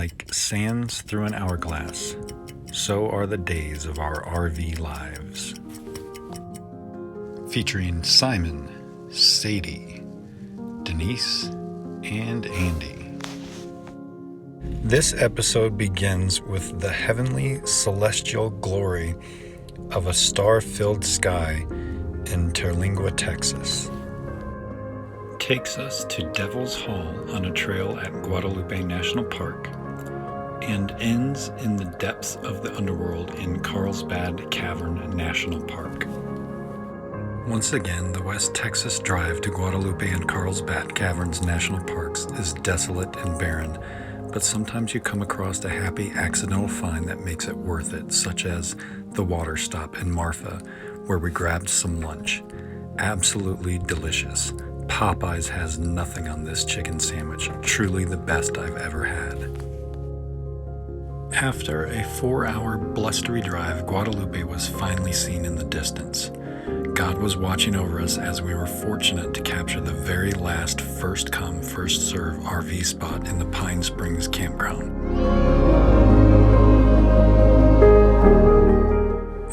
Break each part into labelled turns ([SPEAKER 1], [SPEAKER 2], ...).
[SPEAKER 1] Like sands through an hourglass, so are the days of our RV lives. Featuring Simon, Sadie, Denise, and Andy. This episode begins with the heavenly celestial glory of a star-filled sky in Terlingua, Texas. Takes us to Devil's Hall on a trail at Guadalupe National Park and ends in the depths of the underworld in Carlsbad Cavern National Park. Once again, the West Texas drive to Guadalupe and Carlsbad Caverns National Parks is desolate and barren, but sometimes you come across a happy accidental find that makes it worth it, such as the water stop in Marfa, where we grabbed some lunch. Absolutely delicious. Popeyes has nothing on this chicken sandwich, truly the best I've ever had. After a 4-hour blustery drive, Guadalupe was finally seen in the distance. God was watching over us as we were fortunate to capture the very last first come, first serve RV spot in the Pine Springs campground.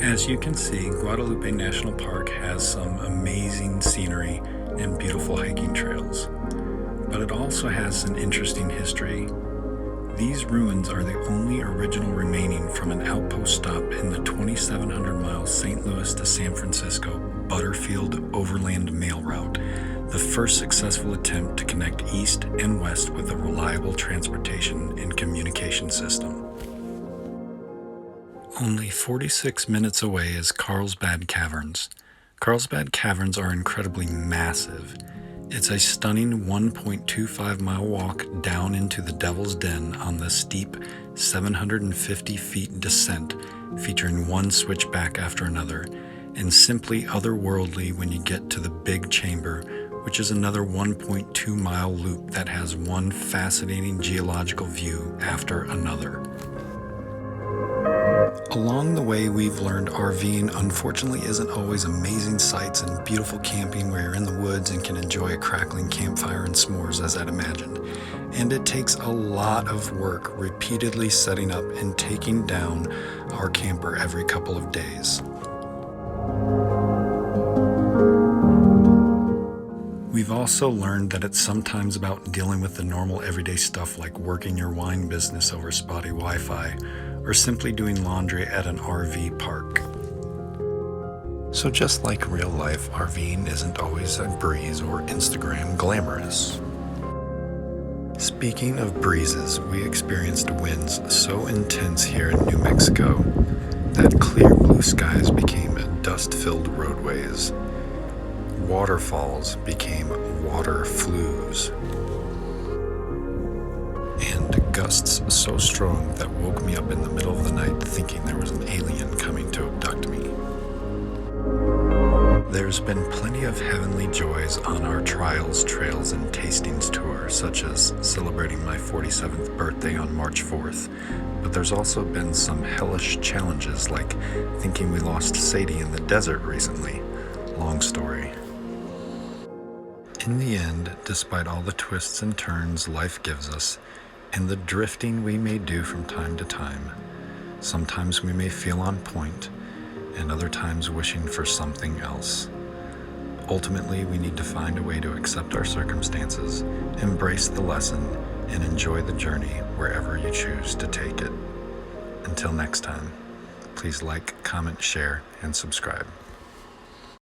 [SPEAKER 1] As you can see, Guadalupe National Park has some amazing scenery and beautiful hiking trails, but it also has an interesting history. These ruins are the only original remaining from an outpost stop in the 2,700-mile St. Louis to San Francisco Butterfield Overland Mail Route, the first successful attempt to connect east and west with a reliable transportation and communication system. Only 46 minutes away is Carlsbad Caverns. Carlsbad Caverns are incredibly massive. It's a stunning 1.25-mile walk down into the Devil's Den on the steep 750 feet descent, featuring one switchback after another, and simply otherworldly when you get to the Big Chamber, which is another 1.2-mile loop that has one fascinating geological view after another. Along the way, we've learned RVing unfortunately isn't always amazing sights and beautiful camping where you're in the woods and can enjoy a crackling campfire and s'mores as I'd imagined. And it takes a lot of work repeatedly setting up and taking down our camper every couple of days. We've also learned that it's sometimes about dealing with the normal everyday stuff like working your wine business over spotty Wi-Fi, or simply doing laundry at an RV park. So just like real life, RVing isn't always a breeze or Instagram glamorous. Speaking of breezes, we experienced winds so intense here in New Mexico that clear blue skies became dust-filled roadways. Waterfalls became water flues. And gusts so strong that woke me up in the middle of the night thinking there was an alien coming to abduct me. There's been plenty of heavenly joys on our trials, trails, and tastings tour, such as celebrating my 47th birthday on March 4th, but there's also been some hellish challenges like thinking we lost Sadie in the desert recently. Long story. In the end, despite all the twists and turns life gives us, and the drifting we may do from time to time, sometimes we may feel on point, and other times wishing for something else. Ultimately, we need to find a way to accept our circumstances, embrace the lesson, and enjoy the journey wherever you choose to take it. Until next time, please like, comment, share, and subscribe.